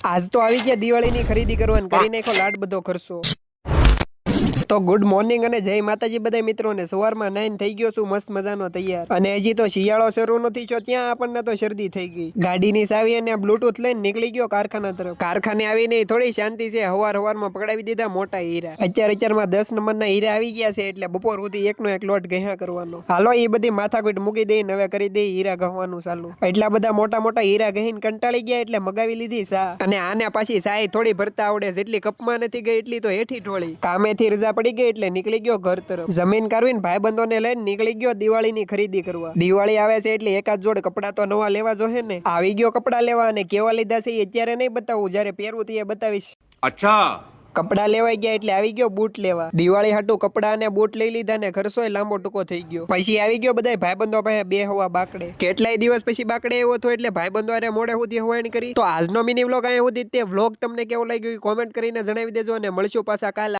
આજ તો આવી ગયા દિવાળીની ખરીદી કરવાની, કરી નાખો લાડ બધો ખર્ચો. તો ગુડ મોર્નિંગ અને જય માતાજી બધા મિત્રોને. સવારમાં નાઈન થઈ ગયો છું મસ્ત મજાનો તૈયાર, અને હજી તો શિયાળો શરૂ નથી થયો ત્યાં આપણને તો શરદી થઈ ગઈ. ગાડીની ચાવી અને બ્લૂટૂથ લઈને નીકળી ગયો કારખાના તરફ. કારખાને આવીને થોડી શાંતિ છે, હવારમાં પકડાવી દીધા મોટા હીરા. અત્યારમાં 10 નંબરના હીરા આવી ગયા છે, એટલે બપોર સુધી એકનો એક લોટ ઘા કરવાનો. હાલો એ બધી માથાકૂટ મૂકી દઈને હવે કરી દઈ હીરા ગહવાનું ચાલુ. એટલા બધા મોટા મોટા હીરા ગહીને કંટાળી ગયા એટલે મગાવી લીધી સા. અને આને પાછી સાય થોડી ભરતા આવડે, જેટલી કપમાં નથી ગઈ એટલી તો હેઠી ઢોળી. કામેથી રજા પડી ગઈ એટલે નીકળી ગયો ઘર તરફ. જમીન કાઢવીને ભાઈબંધોને લઈને નીકળી ગયો દિવાળીની ખરીદી કરવા. દિવાળી આવે છે એટલે એકાદ જોડ કપડા તો નવા લેવા જોહે ને. આવી ગયો કપડા લેવા, અને કેવા લીધા છે એ અત્યારે નહીં બતાવું, જ્યારે પહેરવું તે બતાવીશ. અચ્છા. કપડા લેવાઈ ગયા એટલે આવી ગયો બૂટ લેવા. દિવાળી હાટુ કપડા અને બૂટ લઈ લીધા ને ખર્ચોય લાંબો ટૂંકો થઈ ગયો. પછી આવી ગયો બધા ભાઈબંધો પાસે બે હવા બાકડે. કેટલાય દિવસ પછી બાકડે એવો થયો એટલે ભાઈબંધો અરે મોડે સુધી હવાણી કરી. તો આજનો મિની વ્લોગ અહીંયા સુધી. તે વ્લોગ તમને કેવો લાગ્યો કોમેન્ટ કરીને જણાવી દેજો, અને મળશું પાછા કાલે.